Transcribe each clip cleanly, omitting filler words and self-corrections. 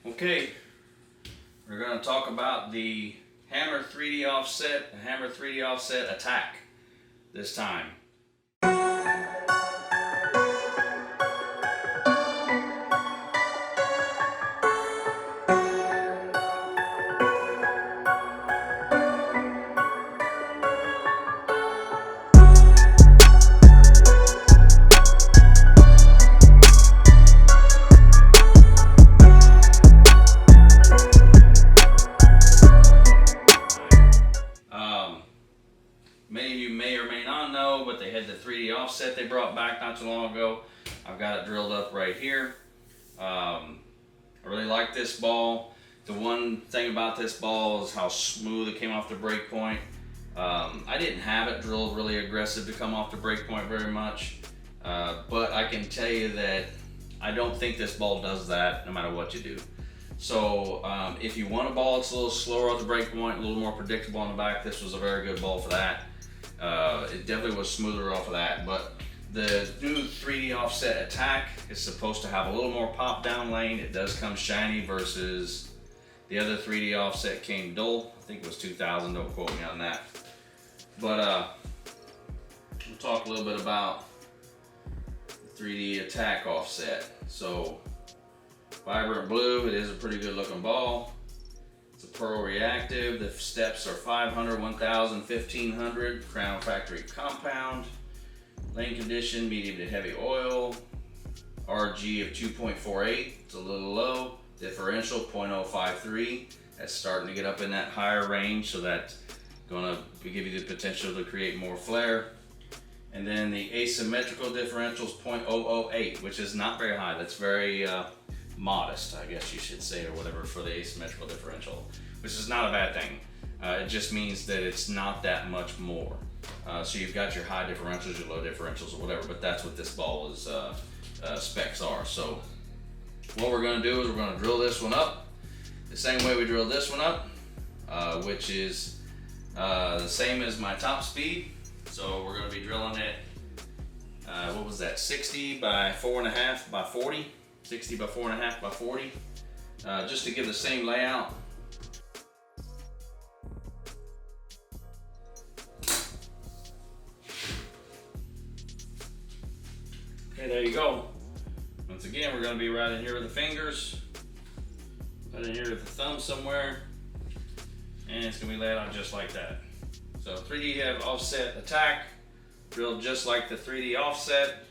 Okay, we're going to talk about the Hammer 3D Offset, the Hammer 3D Offset Attack this time. Many of you may or may not know, but they had the 3D offset they brought back not too long ago. I've got it drilled up right here. I really like this ball. The one thing about this ball is how smooth it came off the break point. I didn't have it drilled really aggressive to come off the break point very much, but I can tell you that I don't think this ball does that no matter what you do. So if you want a ball that's a little slower off the break point, a little more predictable on the back, this was a very good ball for that. It definitely was smoother off of that, but the new 3D offset attack is supposed to have a little more pop down lane. It does come shiny versus the other 3D offset came dull. I think it was 2000, don't quote me on that. But we'll talk a little bit about the 3D attack offset. So vibrant blue, it is a pretty good looking ball. It's a pearl reactive. The steps are 500, 1000, 1500. Crown factory compound. Lane condition, medium to heavy oil. RG of 2.48. It's a little low. Differential 0.053. That's starting to get up in that higher range, so that's going to give you the potential to create more flare. And then the asymmetrical differential is 0.008, which is not very high. That's very modest, I guess you should say, or whatever, for the asymmetrical differential, which is not a bad thing. It just means that it's not that much more. So you've got your high differentials, your low differentials, or whatever, but that's what this ball is specs are. So what we're going to do is we're going to drill this one up the same way we drilled this one up, which is the same as my top speed. So we're going to be drilling it, what was that, 60 by 4.5 by 40. 60 by 4.5 by 40, just to give the same layout. Okay, there you go. Once again, we're going to be right in here with the fingers, right in here with the thumb somewhere, and it's going to be laid out just like that. So 3D offset attack, drilled just like the 3D offset.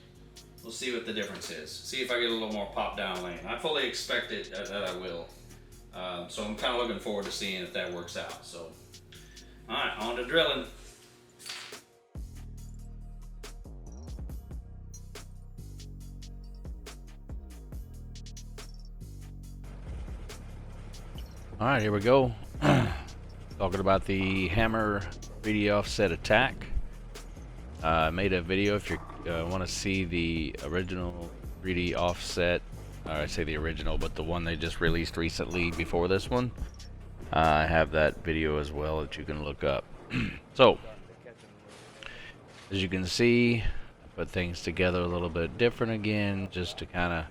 We'll see what the difference is. See if I get a little more pop down lane. I fully expect it that I will. So I'm kind of looking forward to seeing if that works out. So, all right, on to drilling. All right, here we go. Talking about the Hammer 3D offset attack. I made a video if you want to see the original 3D offset, or I say the original, but the one they just released recently before this one. I have that video as well that you can look up. So, as you can see, I put things together a little bit different again, just to kind of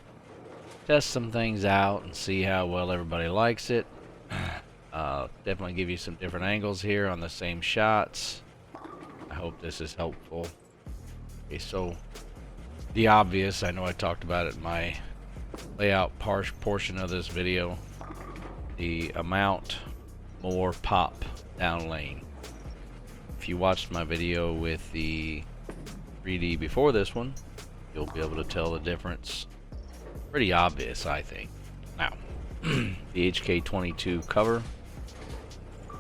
test some things out and see how well everybody likes it. Definitely give you some different angles here on the same shots. I hope this is helpful. Okay, so the obvious, I know I talked about it in my layout portion of this video, the amount more pop down lane. If you watched my video with the 3D before this one, you'll be able to tell the difference. Pretty obvious, I think. Now, the HK22 cover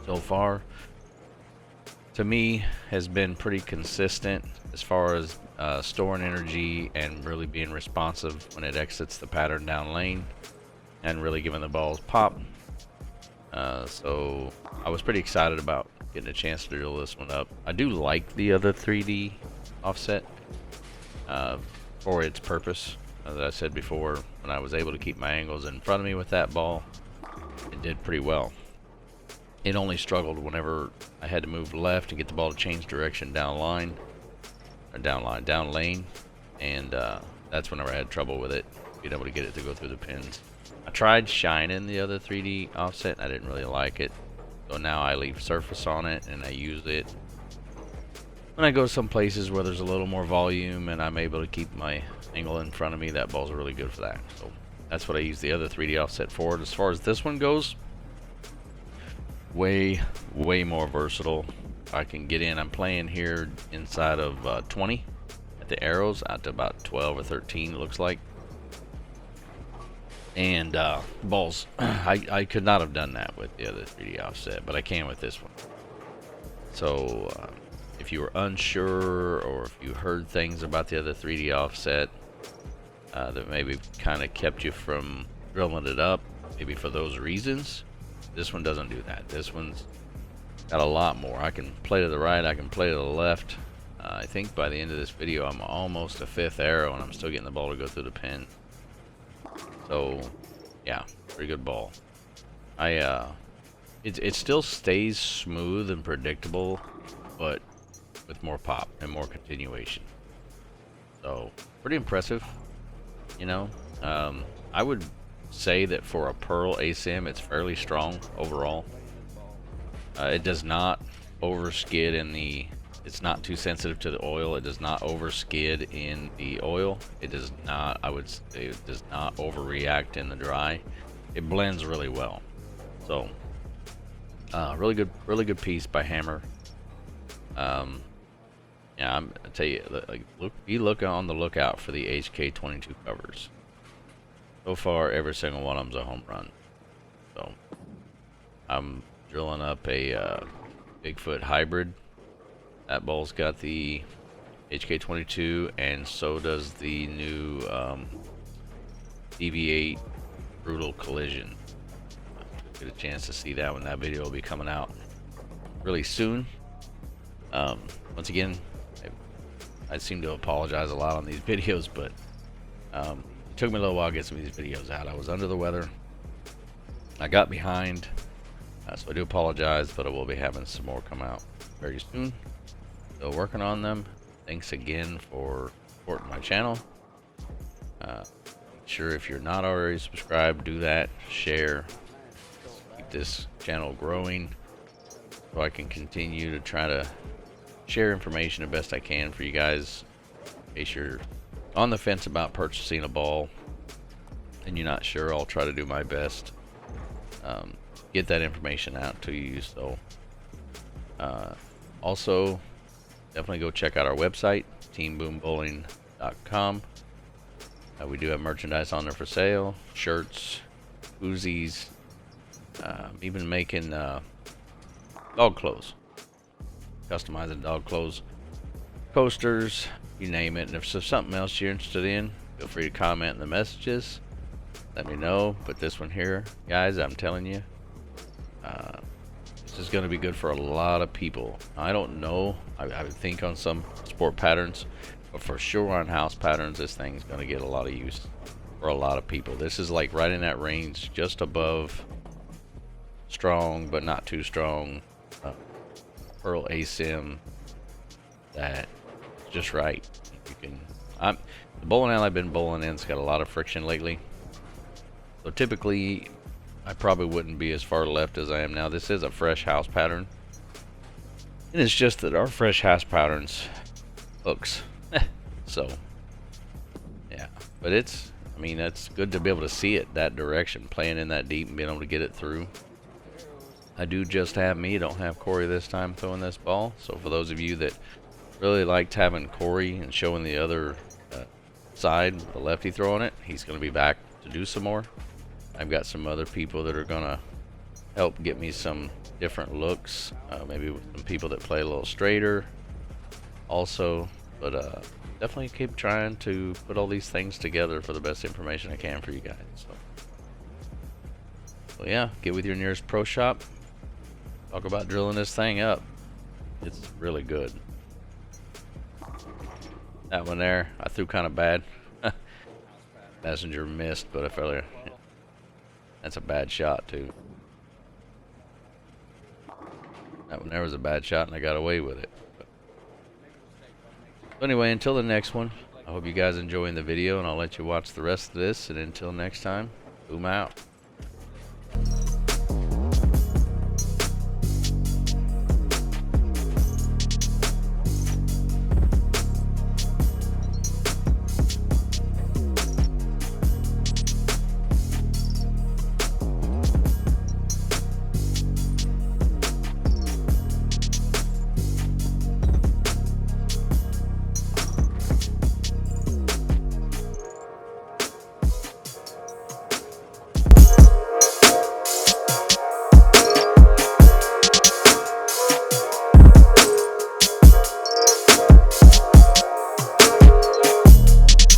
so far, to me, has been pretty consistent as far as storing energy and really being responsive when it exits the pattern down lane and really giving the balls pop. So I was pretty excited about getting a chance to drill this one up. I do like the other 3D offset for its purpose. As I said before, when I was able to keep my angles in front of me with that ball, it did pretty well. It only struggled whenever I had to move left to get the ball to change direction down lane, and that's whenever I had trouble with it. If being able to get it to go through the pins. I tried shining the other 3D offset and I didn't really like it. So now I leave surface on it and I use it when I go some places where there's a little more volume and I'm able to keep my angle in front of me. That ball's really good for that. So that's what I use the other 3D offset for. As far as this one goes, way more versatile. I can get in. I'm playing here inside of 20 at the arrows, out to about 12 or 13 it looks like. And balls, I could not have done that with the other 3D offset, but I can with this one. So if you were unsure, or if you heard things about the other 3D offset that maybe kind of kept you from drilling it up, maybe for those reasons, this one doesn't do that. This one's got a lot more. I can play to the right, I can play to the left. I think by the end of this video I'm almost a 5th arrow and I'm still getting the ball to go through the pin. So yeah, pretty good ball. It still stays smooth and predictable, but with more pop and more continuation. So pretty impressive, you know. I would say that for a Pearl ASIM, it's fairly strong overall. It does not overskid in the, it's not too sensitive to the oil. It does not overskid in the oil. It does not, I would say, it does not overreact in the dry. It blends really well. So really good piece by Hammer. Yeah, I tell you, like, be on the lookout for the HK22 covers. So far, every single one of them's a home run. So I'm drilling up a Bigfoot hybrid. That ball's got the HK22, and so does the new DV8 Brutal Collision. Get a chance to see that when that video will be coming out really soon. Once again, I seem to apologize a lot on these videos, but it took me a little while to get some of these videos out. I was under the weather. I got behind, so I do apologize, but I will be having some more come out very soon. Still working on them. Thanks again for supporting my channel. Make sure if you're not already subscribed, do that. Share. Keep this channel growing so I can continue to try to share information the best I can for you guys. In case you're on the fence about purchasing a ball and you're not sure, I'll try to do my best get that information out to you. So also definitely go check out our website, teamboombowling.com. We do have merchandise on there for sale, shirts, Uzis, even making dog clothes, customizing dog clothes, coasters, you name it. And if there's something else you're interested in, feel free to comment in the messages, let me know. But this one here, guys, I'm telling you, this is going to be good for a lot of people. I don't know, I would think on some sport patterns, but for sure on house patterns, this thing's going to get a lot of use for a lot of people. This is like right in that range, just above strong but not too strong Pearl ASIM. That just right. You can. The bowling alley I've been bowling in's got a lot of friction lately, so typically I probably wouldn't be as far left as I am now. This is a fresh house pattern, and it's just that our fresh house patterns hooks. So yeah, but it's, I mean, that's good to be able to see it that direction, playing in that deep and being able to get it through. I do just have me, don't have Corey this time throwing this ball. So for those of you that really liked having Corey and showing the other side, the lefty throwing it, he's going to be back to do some more. I've got some other people that are going to help get me some different looks, maybe with some people that play a little straighter also. But definitely keep trying to put all these things together for the best information I can for you guys. So yeah, get with your nearest pro shop. Talk about drilling this thing up. It's really good. That one there, I threw kind of bad. Messenger missed, but I felt like that's a bad shot too. That one there was a bad shot and I got away with it. But anyway, until the next one, I hope you guys enjoying the video, and I'll let you watch the rest of this. And until next time, boom out.